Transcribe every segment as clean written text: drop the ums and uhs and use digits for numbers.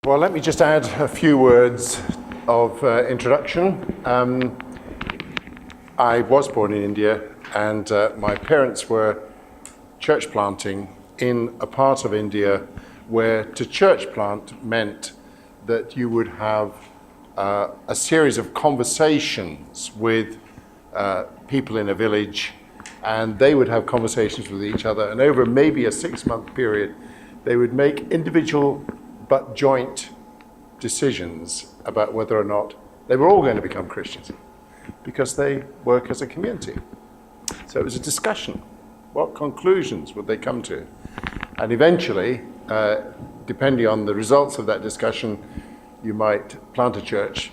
Well, let me just add a few words of introduction. I was born in India, and my parents were church planting in a part of India where to church plant meant that you would have a series of conversations with people in a village, and they would have conversations with each other, and over maybe a 6-month period, they would make individual but joint decisions about whether or not they were all going to become Christians, because they work as a community. So it was a discussion. What conclusions would they come to? And eventually, depending on the results of that discussion, you might plant a church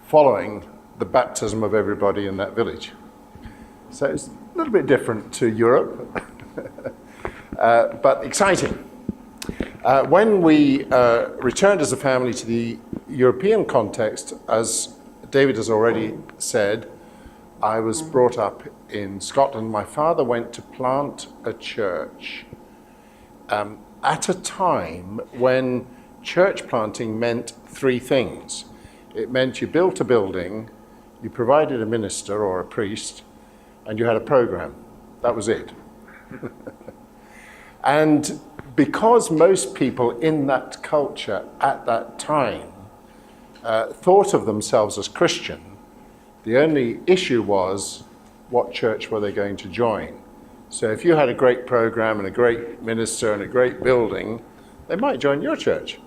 following the baptism of everybody in that village. So it's a little bit different to Europe, but exciting. When we returned as a family to the European context, as David has already said, I was brought up in Scotland. My father went to plant a church at a time when church planting meant 3 things. It meant you built a building, you provided a minister or a priest, and you had a program. That was it. And because most people in that culture at that time thought of themselves as Christian, the only issue was what church were they going to join. So if you had a great program and a great minister and a great building, they might join your church.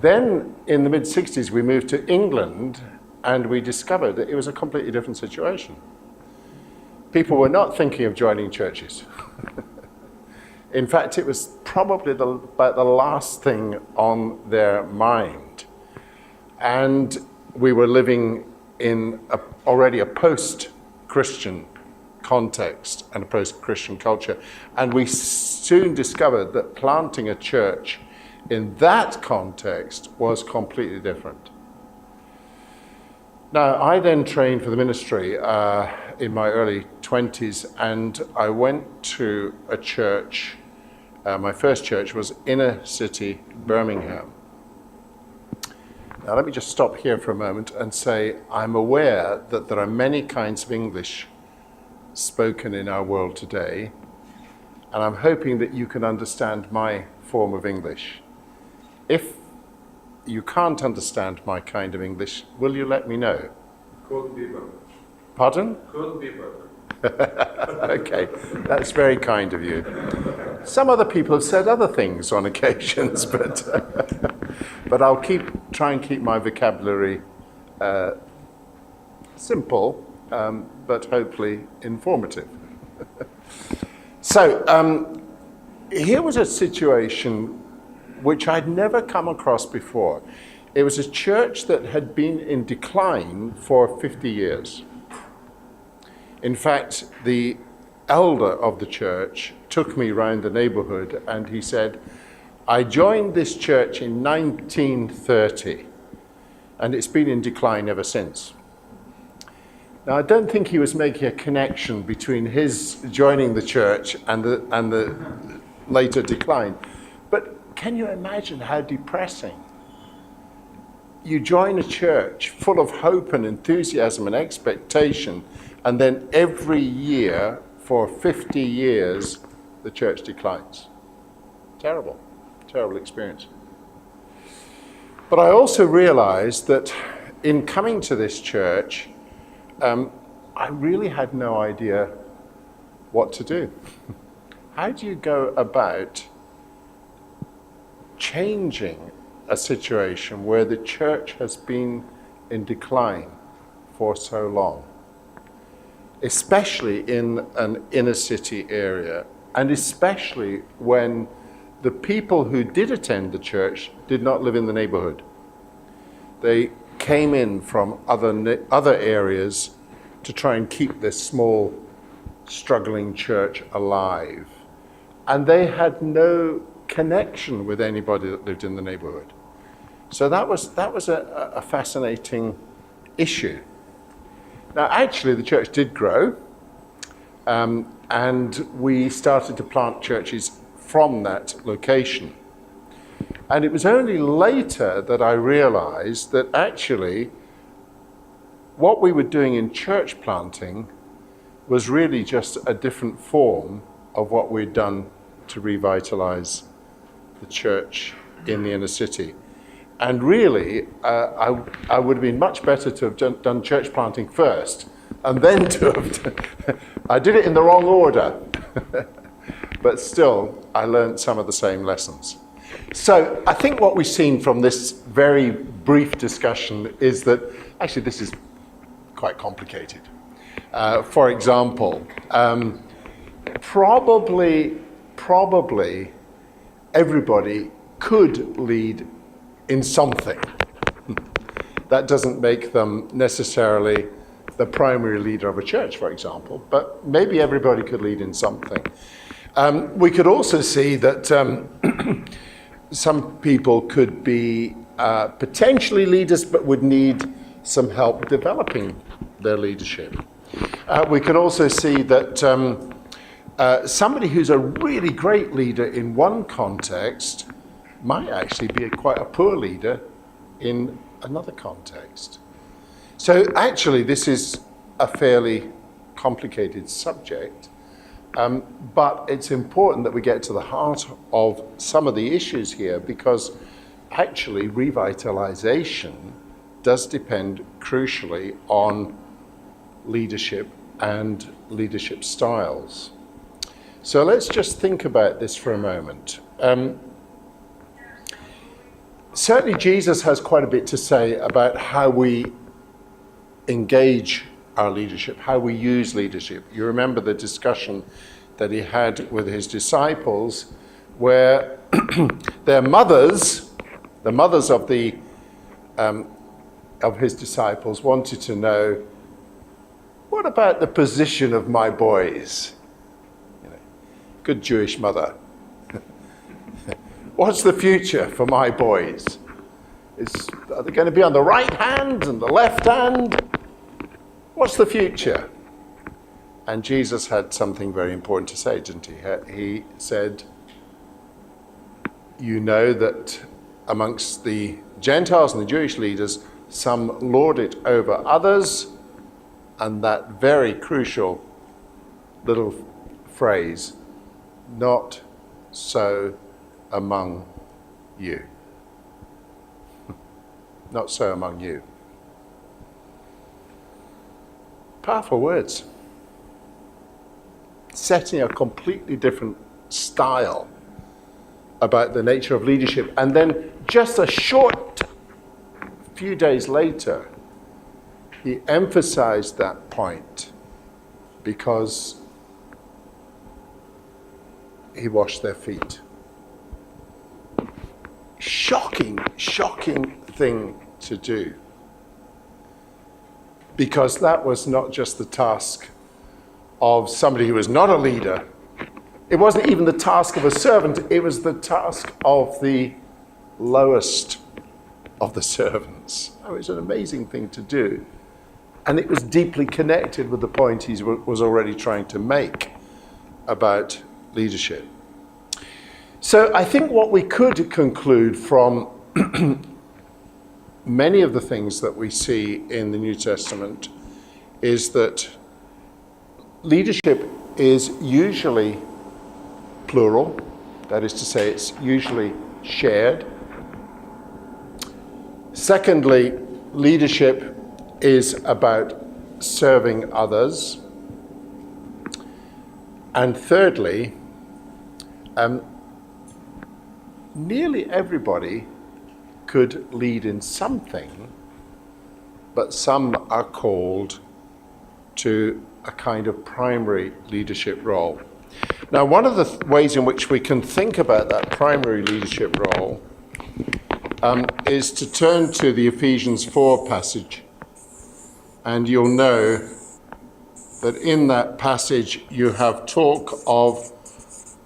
Then in the mid-60s, we moved to England, and we discovered that it was a completely different situation. People were not thinking of joining churches. In fact, it was probably about the last thing on their mind. And we were living in already a post-Christian context and a post-Christian culture. And we soon discovered that planting a church in that context was completely different. Now, I then trained for the ministry in my early 20s, and I went to a church. My first church was inner city Birmingham. Now, let me just stop here for a moment and say I'm aware that there are many kinds of English spoken in our world today, and I'm hoping that you can understand my form of English. If you can't understand my kind of English, will you let me know? Could be perfect. Pardon? Could be perfect. Okay, that's very kind of you. Some other people have said other things on occasions, but I'll try and keep my vocabulary simple, but hopefully informative. So here was a situation which I'd never come across before. It was a church that had been in decline for 50 years. In fact, the elder of the church took me around the neighborhood, and he said, I joined this church in 1930, and it's been in decline ever since. Now, I don't think he was making a connection between his joining the church and the later decline. But can you imagine how depressing? You join a church full of hope and enthusiasm and expectation, and then every year for 50 years, the church declines. Terrible, terrible experience. But I also realized that in coming to this church, I really had no idea what to do. How do you go about changing a situation where the church has been in decline for so long? Especially in an inner city area, and especially when the people who did attend the church did not live in the neighborhood. They came in from other areas to try and keep this small, struggling church alive. And they had no connection with anybody that lived in the neighborhood. So that was a fascinating issue. Now, actually, the church did grow, and we started to plant churches from that location. And it was only later that I realized that actually what we were doing in church planting was really just a different form of what we'd done to revitalize the church in the inner city. And really, I would have been much better to have done church planting first, and then to have I did it in the wrong order. But still, I learned some of the same lessons. So I think what we've seen from this very brief discussion is that actually this is quite complicated. For example, probably everybody could lead in something. That doesn't make them necessarily the primary leader of a church, for example, but maybe everybody could lead in something. We could also see that some people could be potentially leaders, but would need some help developing their leadership. We could also see that somebody who's a really great leader in one context might actually be quite a poor leader in another context. So actually, this is a fairly complicated subject, but it's important that we get to the heart of some of the issues here, because actually revitalization does depend crucially on leadership and leadership styles. So let's just think about this for a moment. Certainly Jesus has quite a bit to say about how we engage our leadership, how we use leadership. You remember the discussion that he had with his disciples, where their mothers, the mothers of his disciples, wanted to know, what about the position of my boys? Good Jewish mother. What's the future for my boys? Are they going to be on the right hand and the left hand? What's the future? And Jesus had something very important to say, didn't he? He said, you know that amongst the Gentiles and the Jewish leaders, some lord it over others, and that very crucial little phrase, not so among you. Not so among you. Powerful words. Setting a completely different style about the nature of leadership. And then just a short few days later, he emphasized that point because he washed their feet. Shocking thing to do. Because that was not just the task of somebody who was not a leader. It wasn't even the task of a servant. It was the task of the lowest of the servants. Oh, it was an amazing thing to do. And it was deeply connected with the point he was already trying to make about leadership. So I think what we could conclude from many of the things that we see in the New Testament is that leadership is usually plural, that is to say, it's usually shared. Secondly, leadership is about serving others. And thirdly, nearly everybody could lead in something, but some are called to a kind of primary leadership role. Now, one of the ways in which we can think about that primary leadership role is to turn to the Ephesians 4 passage, and you'll know that in that passage you have talk of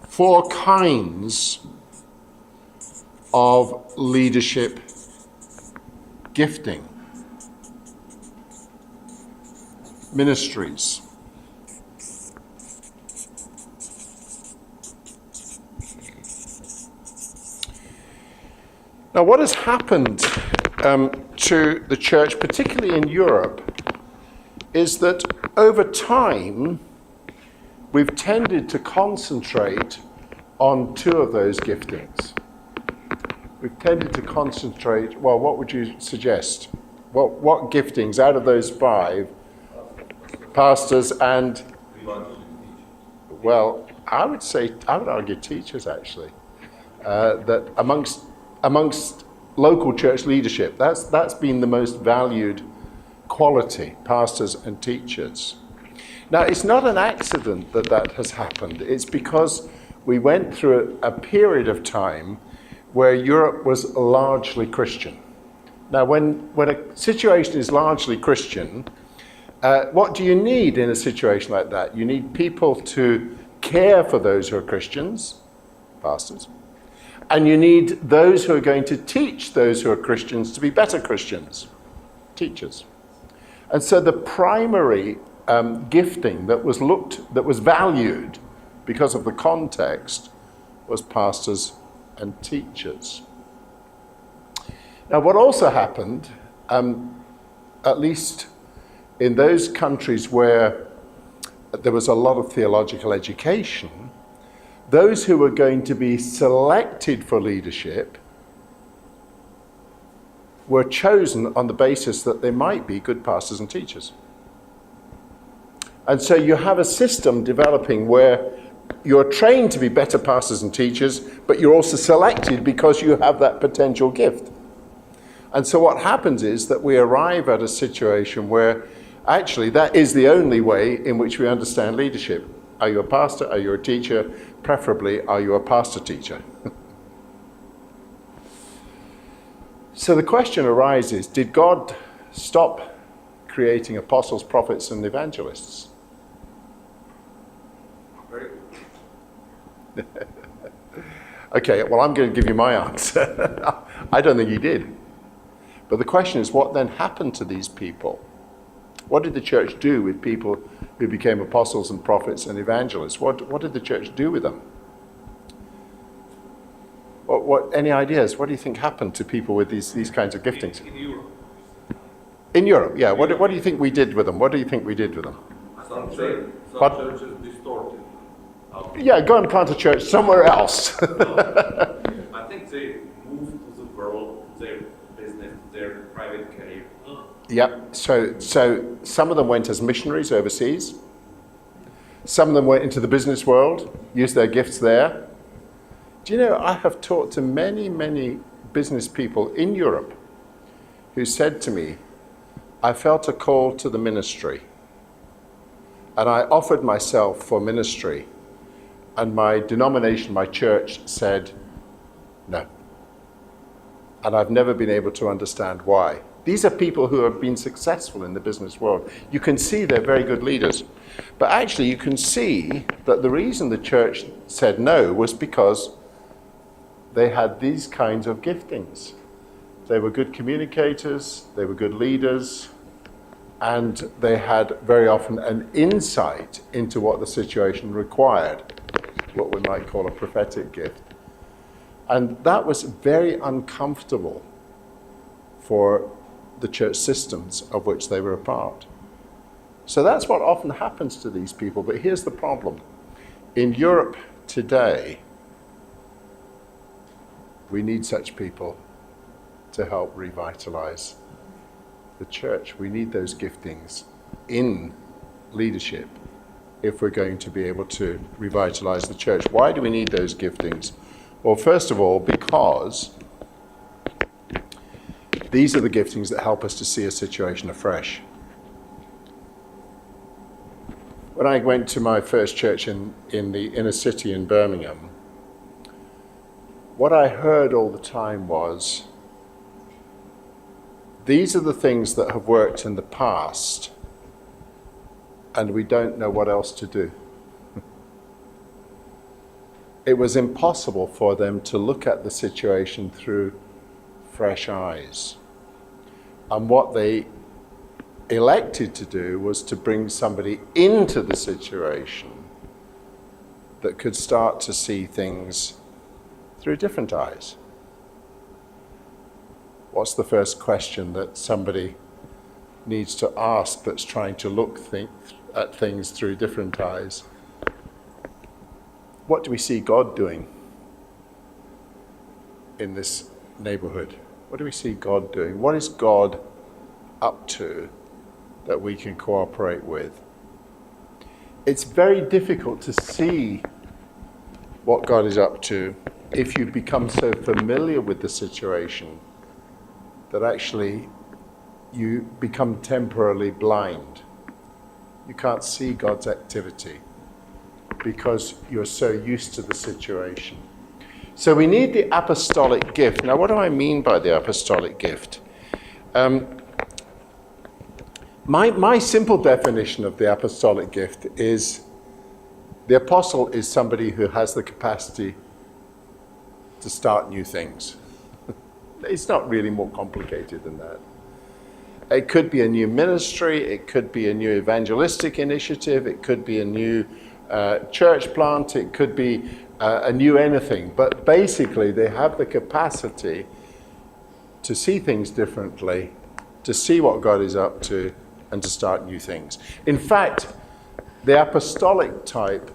4 kinds of leadership gifting, ministries. Now, what has happened to the church, particularly in Europe, is that over time, we've tended to concentrate on two of those giftings. We've tended to concentrate, well, what would you suggest? What giftings out of those five, pastors and, well, I would argue teachers actually, that amongst local church leadership, that's been the most valued quality, pastors and teachers. Now, it's not an accident that has happened. It's because we went through a period of time where Europe was largely Christian. Now, when a situation is largely Christian, what do you need in a situation like that? You need people to care for those who are Christians, pastors, and you need those who are going to teach those who are Christians to be better Christians, teachers. And so the primary gifting that was valued because of the context was pastors and teachers. Now, what also happened, at least in those countries where there was a lot of theological education, those who were going to be selected for leadership were chosen on the basis that they might be good pastors and teachers. And so you have a system developing where you're trained to be better pastors and teachers, but you're also selected because you have that potential gift. And so what happens is that we arrive at a situation where actually that is the only way in which we understand leadership. Are you a pastor? Are you a teacher? Preferably, are you a pastor-teacher? So the question arises, did God stop creating apostles, prophets, and evangelists? Very good. Okay, well, I'm going to give you my answer. I don't think he did. But the question is, what then happened to these people? What did the church do with people who became apostles and prophets and evangelists? What did the church do with them? Any ideas? What do you think happened to people with these kinds of giftings? In Europe. In Europe, yeah. What do you think we did with them? What do you think we did with them? Some But- churches distorted. Yeah, go and plant a church somewhere else. I think they moved to the world, their business, their private career. Yep. So some of them went as missionaries overseas. Some of them went into the business world, used their gifts there. Do you know, I have talked to many, many business people in Europe who said to me, I felt a call to the ministry, and I offered myself for ministry, and my denomination, my church, said no. And I've never been able to understand why. These are people who have been successful in the business world. You can see they're very good leaders. But actually, you can see that the reason the church said no was because they had these kinds of giftings. They were good communicators, they were good leaders, and they had very often an insight into what the situation required, what we might call a prophetic gift. And that was very uncomfortable for the church systems of which they were a part. So that's what often happens to these people. But here's the problem. In Europe today, we need such people to help revitalize the church. We need those giftings in leadership if we're going to be able to revitalize the church. Why do we need those giftings? Well, first of all, because these are the giftings that help us to see a situation afresh. When I went to my first church in the inner city in Birmingham, what I heard all the time was, these are the things that have worked in the past, and we don't know what else to do. It was impossible for them to look at the situation through fresh eyes. And what they elected to do was to bring somebody into the situation that could start to see things through different eyes. What's the first question that somebody needs to ask that's trying to look at things through different eyes? What do we see God doing in this neighborhood? What do we see God doing? What is God up to that we can cooperate with? It's very difficult to see what God is up to if you become so familiar with the situation that actually you become temporarily blind. You can't see God's activity because you're so used to the situation. So we need the apostolic gift. Now, what do I mean by the apostolic gift? My simple definition of the apostolic gift is the apostle is somebody who has the capacity to start new things. It's not really more complicated than that. It could be a new ministry, it could be a new evangelistic initiative, it could be a new church plant, it could be a new anything. But basically, they have the capacity to see things differently, to see what God is up to, and to start new things. In fact, the apostolic type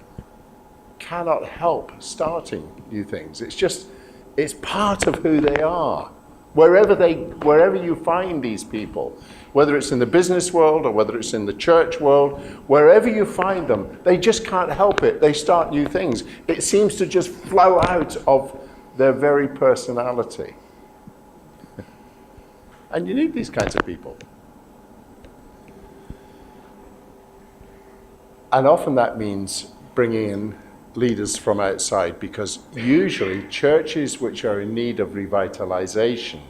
cannot help starting new things. It's part of who they are. Wherever you find these people, whether it's in the business world or whether it's in the church world, wherever you find them, they just can't help it. They start new things. It seems to just flow out of their very personality. And you need these kinds of people. And often that means bringing in leaders from outside, because usually churches which are in need of revitalisation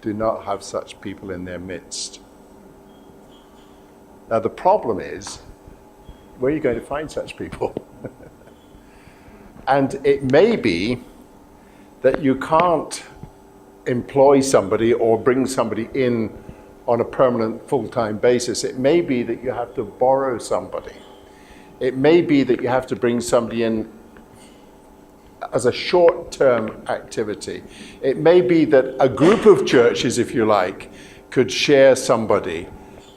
do not have such people in their midst. Now the problem is, where are you going to find such people? And it may be that you can't employ somebody or bring somebody in on a permanent full-time basis. It may be that you have to borrow somebody. It may be that you have to bring somebody in as a short-term activity. It may be that a group of churches, if you like, could share somebody.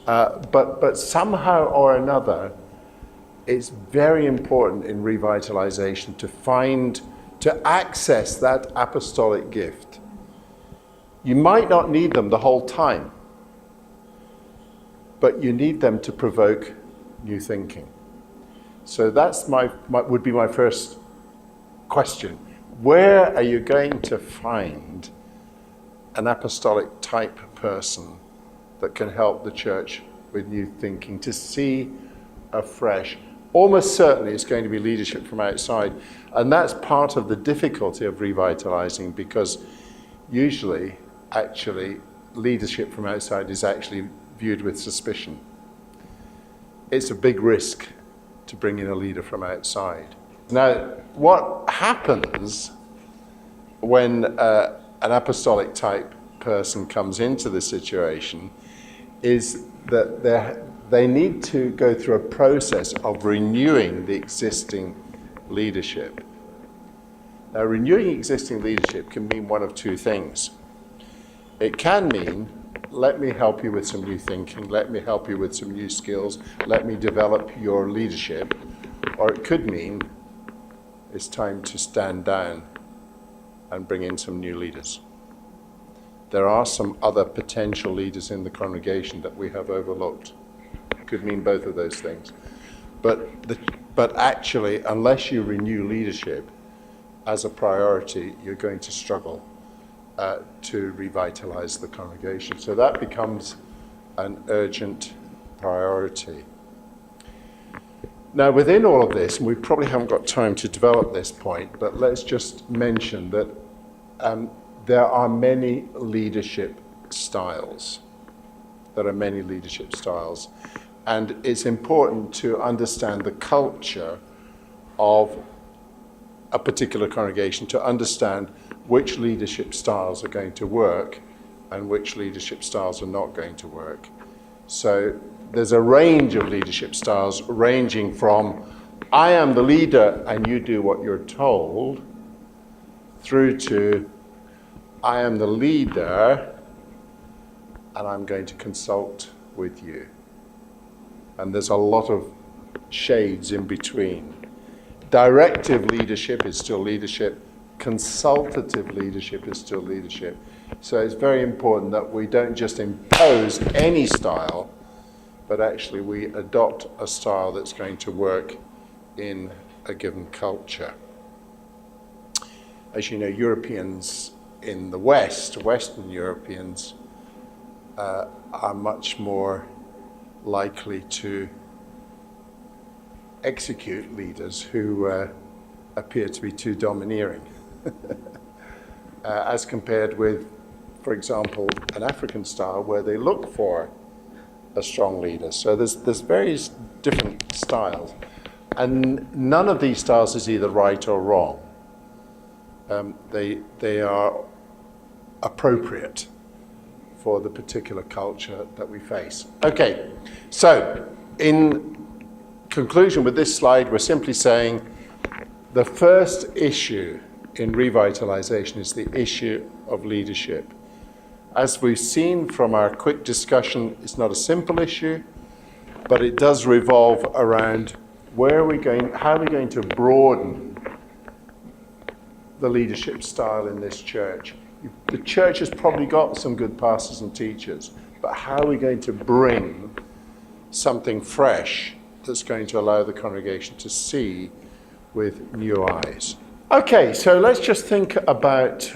But somehow or another, it's very important in revitalization to access that apostolic gift. You might not need them the whole time, but you need them to provoke new thinking. So that's would be my first question. Where are you going to find an apostolic type person that can help the church with new thinking, to see afresh? Almost certainly it's going to be leadership from outside. And that's part of the difficulty of revitalizing, because usually, actually, leadership from outside is actually viewed with suspicion. It's a big risk to bring in a leader from outside. Now, what happens when an apostolic type person comes into the situation is that they need to go through a process of renewing the existing leadership. Now, renewing existing leadership can mean one of two things. It can mean, let me help you with some new thinking, let me help you with some new skills, let me develop your leadership. Or it could mean, it's time to stand down and bring in some new leaders. There are some other potential leaders in the congregation that we have overlooked. It could mean both of those things. But actually, unless you renew leadership as a priority, you're going to struggle to revitalize the congregation. So that becomes an urgent priority. Now, within all of this, and we probably haven't got time to develop this point, but let's just mention that there are many leadership styles. There are many leadership styles. And it's important to understand the culture of a particular congregation, to understand which leadership styles are going to work and which leadership styles are not going to work. So there's a range of leadership styles ranging from, I am the leader and you do what you're told, through to, I am the leader and I'm going to consult with you. And there's a lot of shades in between. Directive leadership is still leadership. Consultative leadership is still leadership. So it's very important that we don't just impose any style, but actually we adopt a style that's going to work in a given culture. As you know, Europeans in the West, Western Europeans, are much more likely to execute leaders who appear to be too domineering, as compared with, for example, an African style where they look for a strong leader. So there's various different styles, and none of these styles is either right or wrong. They are appropriate for the particular culture that we face. Okay, so in conclusion with this slide, we're simply saying the first issue in revitalisation is the issue of leadership. As we've seen from our quick discussion, it's not a simple issue, but it does revolve around where are we going, how are we going to broaden the leadership style in this church. The church has probably got some good pastors and teachers, but how are we going to bring something fresh that's going to allow the congregation to see with new eyes? Okay, so let's just think about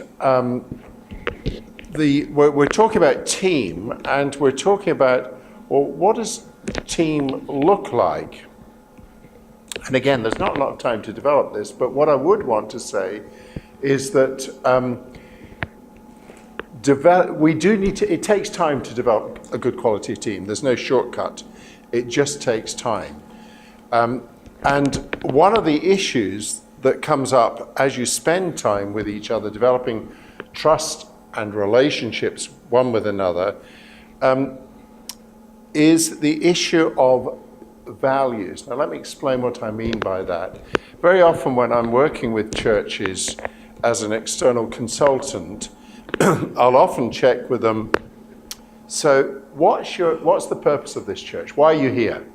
we're talking about team, and we're talking about, well, what does team look like? And again, there's not a lot of time to develop this, but what I would want to say is that it takes time to develop a good quality team. There's no shortcut. It just takes time. And one of the issues that comes up as you spend time with each other, developing trust and relationships one with another, is the issue of values. Now let me explain what I mean by that. Very often when I'm working with churches as an external consultant, I'll often check with them, so what's the purpose of this church? Why are you here?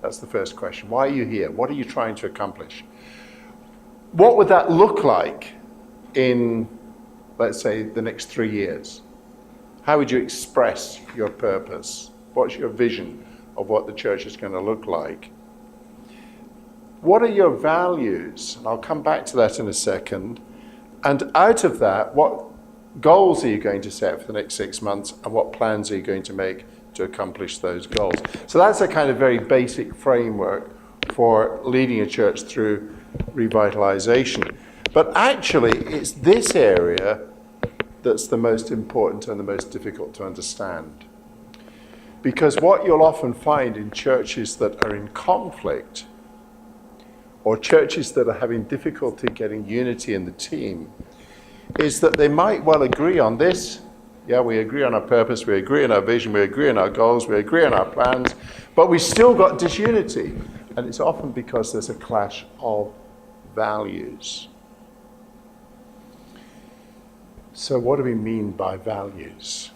That's the first question. Why are you here? What are you trying to accomplish? What would that look like in, let's say, the next 3 years? How would you express your purpose? What's your vision of what the church is going to look like? What are your values? And I'll come back to that in a second. And out of that, what goals are you going to set for the next 6 months, and what plans are you going to make to accomplish those goals? So that's a kind of very basic framework for leading a church through revitalisation. But actually, it's this area that's the most important and the most difficult to understand. Because what you'll often find in churches that are in conflict, or churches that are having difficulty getting unity in the team, is that they might well agree on this. Yeah, we agree on our purpose, we agree on our vision, we agree on our goals, we agree on our plans, but we've still got disunity. And it's often because there's a clash of values. So what do we mean by values?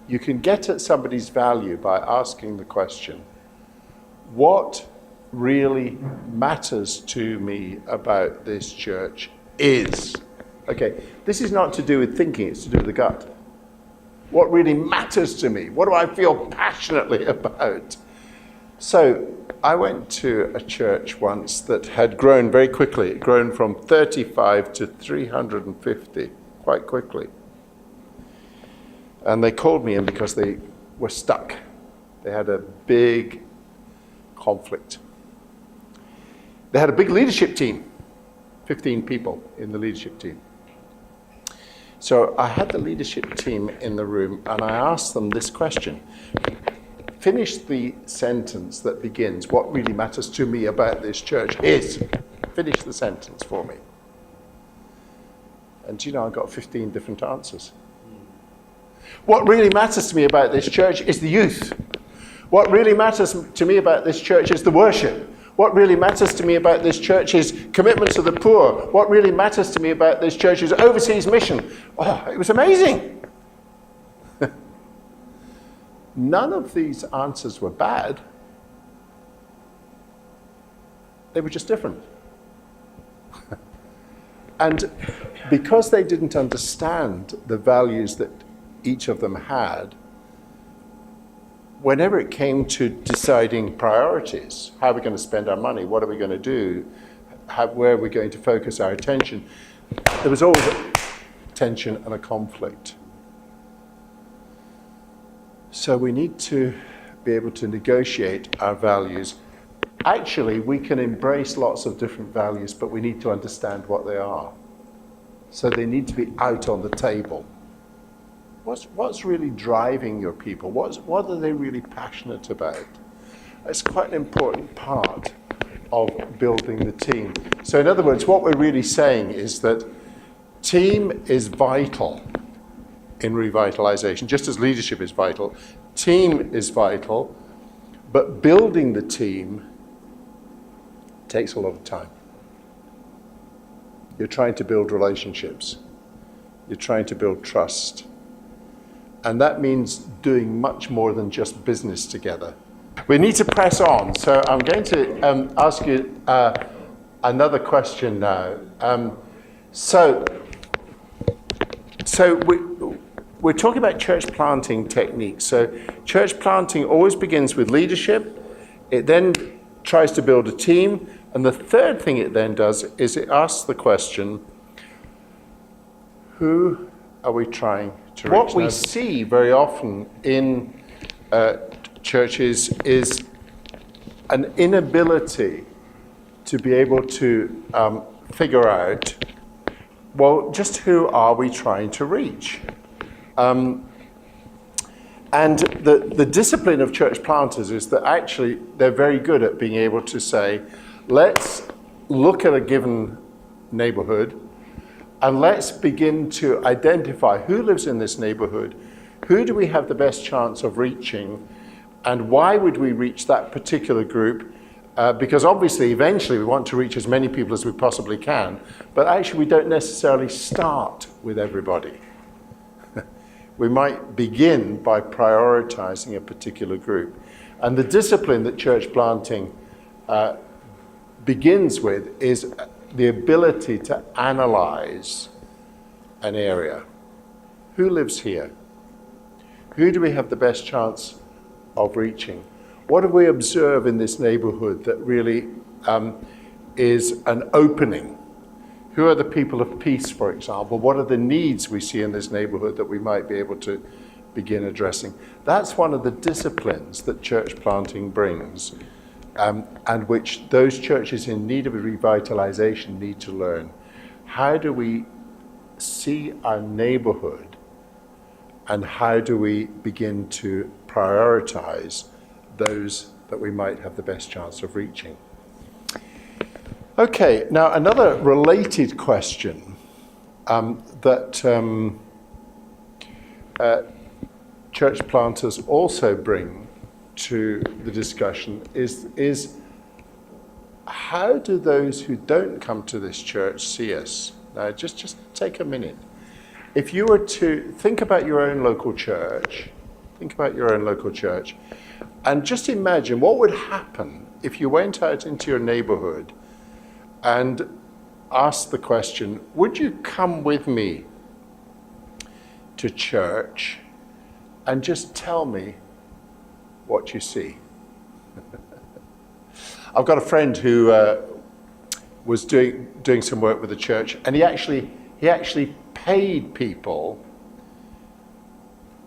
You can get at somebody's value by asking the question, what really matters to me about this church is? Okay, this is not to do with thinking, it's to do with the gut. What really matters to me? What do I feel passionately about? So I went to a church once that had grown very quickly. It had grown from 35 to 350 quite quickly. And they called me in because they were stuck. They had a big conflict. They had a big leadership team, 15 people in the leadership team. So I had the leadership team in the room and I asked them this question. Finish the sentence that begins, what really matters to me about this church is. Finish the sentence for me. And do you know, I got 15 different answers. What really matters to me about this church is the youth. What really matters to me about this church is the worship. What really matters to me about this church is commitment to the poor. What really matters to me about this church is overseas mission. Oh, it was amazing. none of these answers were bad. They were just different. And because they didn't understand the values that each of them had, whenever it came to deciding priorities, how are we going to spend our money, what are we going to do, where are we going to focus our attention, there was always a tension and a conflict. So we need to be able to negotiate our values. Actually, we can embrace lots of different values, but we need to understand what they are. So they need to be out on the table. What's really driving your people? What are they really passionate about? It's quite an important part of building the team. So in other words, what we're really saying is that team is vital in revitalisation, just as leadership is vital. Team is vital, but building the team takes a lot of time. You're trying to build relationships. You're trying to build trust. And that means doing much more than just business together. We need to press on. So I'm going to ask you another question now. So we're talking about church planting techniques. So church planting always begins with leadership. It then tries to build a team. And the third thing it then does is it asks the question, who are we trying to reach? What we see very often in churches is an inability to be able to figure out, well, just who are we trying to reach? And the discipline of church planters is that actually they're very good at being able to say, let's look at a given neighborhood and let's begin to identify who lives in this neighborhood, who do we have the best chance of reaching, and why would we reach that particular group? Because obviously, eventually, we want to reach as many people as we possibly can, but actually we don't necessarily start with everybody. We might begin by prioritizing a particular group. And the discipline that church planting begins with is the ability to analyze an area. Who lives here? Who do we have the best chance of reaching? What do we observe in this neighborhood that really is an opening? Who are the people of peace, for example? What are the needs we see in this neighborhood that we might be able to begin addressing? That's one of the disciplines that church planting brings, and which those churches in need of revitalization need to learn. How do we see our neighborhood, and how do we begin to prioritize those that we might have the best chance of reaching? Okay, now another related question that church planters also bring to the discussion is how do those who don't come to this church see us? Now, just take a minute. If you were to think about your own local church, and just imagine what would happen if you went out into your neighborhood and asked the question, would you come with me to church and just tell me what you see? I've got a friend who was doing some work with the church, and he actually paid people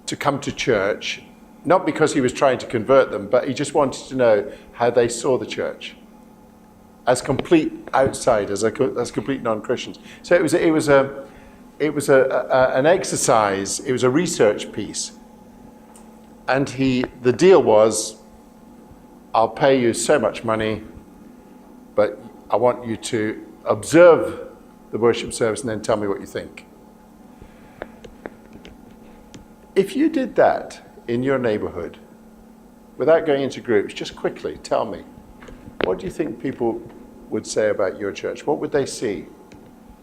to come to church, not because he was trying to convert them, but he just wanted to know how they saw the church as complete outsiders, as complete non-Christians. So it was an exercise. It was a research piece, and the deal was, I'll pay you so much money, but I want you to observe the worship service and then tell me what you think. If you did that in your neighborhood, without going into groups, just quickly tell me, what do you think people would say about your church? What would they see?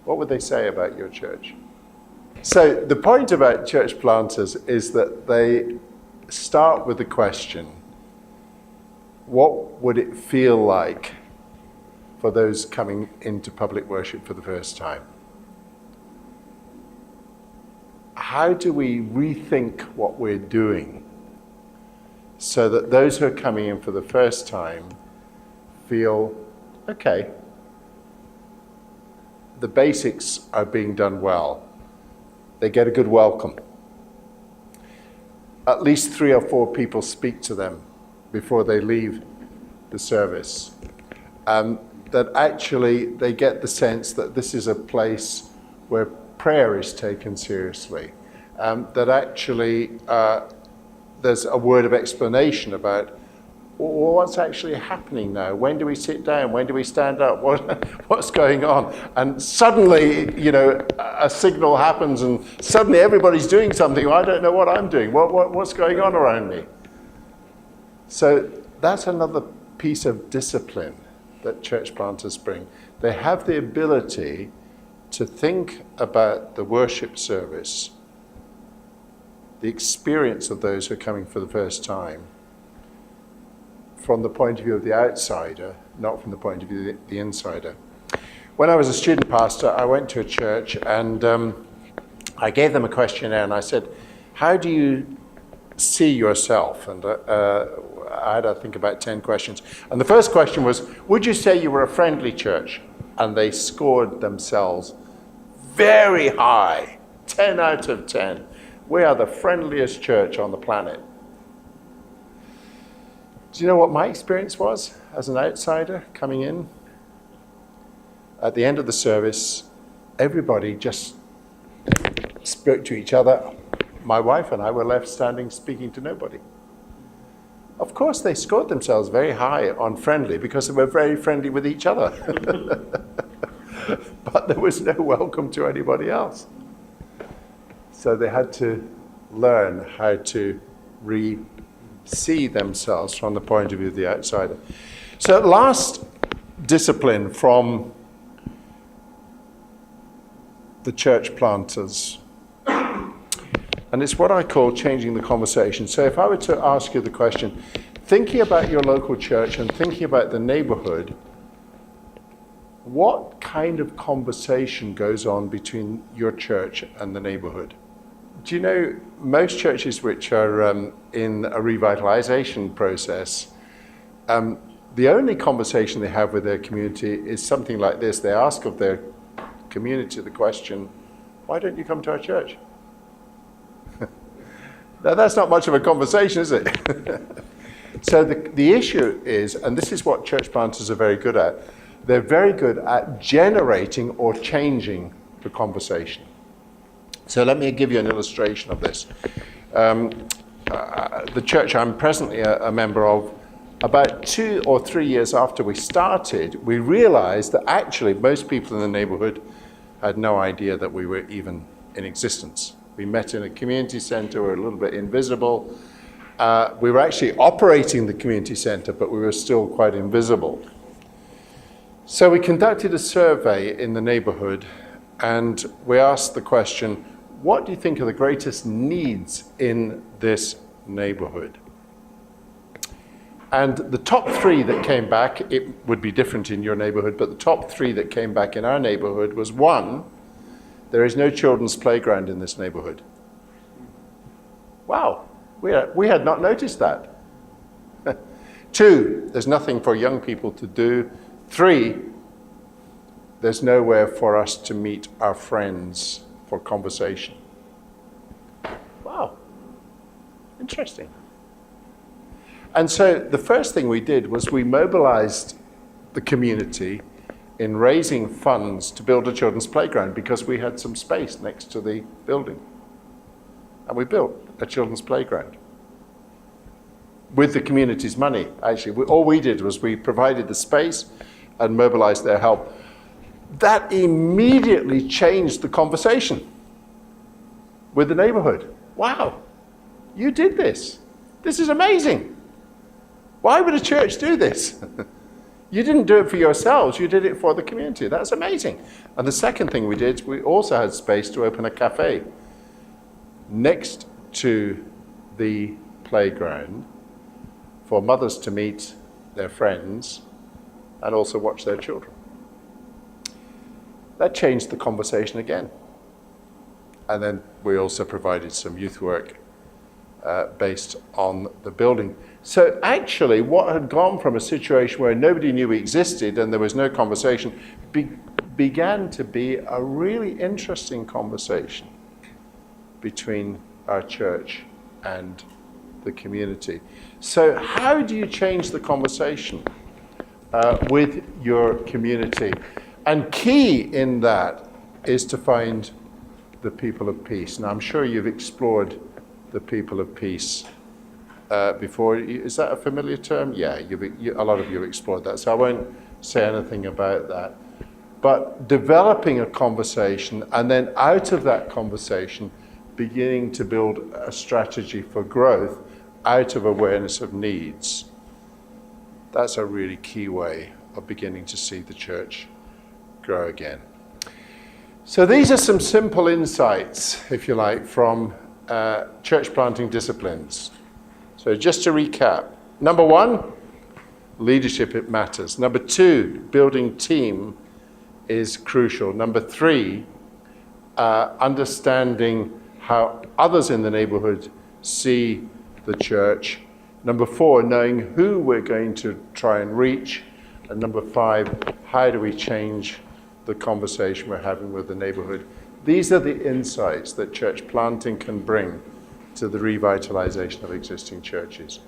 What would they say about your church? So the point about church planters is that start with the question, what would it feel like for those coming into public worship for the first time? How do we rethink what we're doing so that those who are coming in for the first time feel, okay, the basics are being done well. They get a good welcome. At least 3 or 4 people speak to them before they leave the service. That actually they get the sense that this is a place where prayer is taken seriously. That actually there's a word of explanation about what's actually happening now. When do we sit down? When do we stand up? What's going on? And suddenly, a signal happens, and suddenly everybody's doing something. I don't know what I'm doing. What's going on around me? So that's another piece of discipline that church planters bring. They have the ability to think about the worship service, the experience of those who are coming for the first time, from the point of view of the outsider, not from the point of view of the insider. When I was a student pastor, I went to a church and I gave them a questionnaire and I said, how do you see yourself? And I had, I think, about 10 questions. And the first question was, would you say you were a friendly church? And they scored themselves very high, 10 out of 10. We are the friendliest church on the planet. Do you know what my experience was as an outsider coming in? At the end of the service, everybody just spoke to each other. My wife and I were left standing speaking to nobody. Of course, they scored themselves very high on friendly because they were very friendly with each other. But there was no welcome to anybody else. So they had to learn how to see themselves from the point of view of the outsider. So last discipline from the church planters, and it's what I call changing the conversation. So if I were to ask you the question, thinking about your local church and thinking about the neighborhood, what kind of conversation goes on between your church and the neighborhood? Do you know, most churches which are in a revitalisation process, the only conversation they have with their community is something like this. They ask of their community the question, why don't you come to our church? Now, that's not much of a conversation, is it? So the issue is, and this is what church planters are very good at, they're very good at generating or changing the conversation. So let me give you an illustration of this. The church I'm presently a member of, about 2 or 3 years after we started, we realized that actually most people in the neighborhood had no idea that we were even in existence. We met in a community center, we were a little bit invisible. We were actually operating the community center, but we were still quite invisible. So we conducted a survey in the neighborhood, and we asked the question, what do you think are the greatest needs in this neighborhood? And the top 3 that came back, it would be different in your neighborhood, but the top 3 that came back in our neighborhood was 1, there is no children's playground in this neighborhood. Wow, we had not noticed that. 2, there's nothing for young people to do. 3, there's nowhere for us to meet our friends for conversation. Wow, interesting. And so the first thing we did was we mobilized the community in raising funds to build a children's playground because we had some space next to the building. And we built a children's playground with the community's money, actually. All we did was we provided the space and mobilized their help. That immediately changed the conversation with the neighborhood. Wow, you did this. This is amazing. Why would a church do this? You didn't do it for yourselves, you did it for the community. That's amazing. And the second thing we did, we also had space to open a cafe next to the playground for mothers to meet their friends and also watch their children. That changed the conversation again. And then we also provided some youth work based on the building. So actually, what had gone from a situation where nobody knew we existed and there was no conversation began to be a really interesting conversation between our church and the community. So how do you change the conversation with your community? And key in that is to find the people of peace. Now, I'm sure you've explored the people of peace before. Is that a familiar term? Yeah, a lot of you have explored that, so I won't say anything about that. But developing a conversation, and then out of that conversation, beginning to build a strategy for growth out of awareness of needs. That's a really key way of beginning to see the church grow again. So these are some simple insights, if you like, from church planting disciplines. So just to recap, number one, leadership, it matters. Number two, building team is crucial. Number three, understanding how others in the neighborhood see the church. Number four, knowing who we're going to try and reach. And number five, how do we change the conversation we're having with the neighborhood? These are the insights that church planting can bring to the revitalization of existing churches.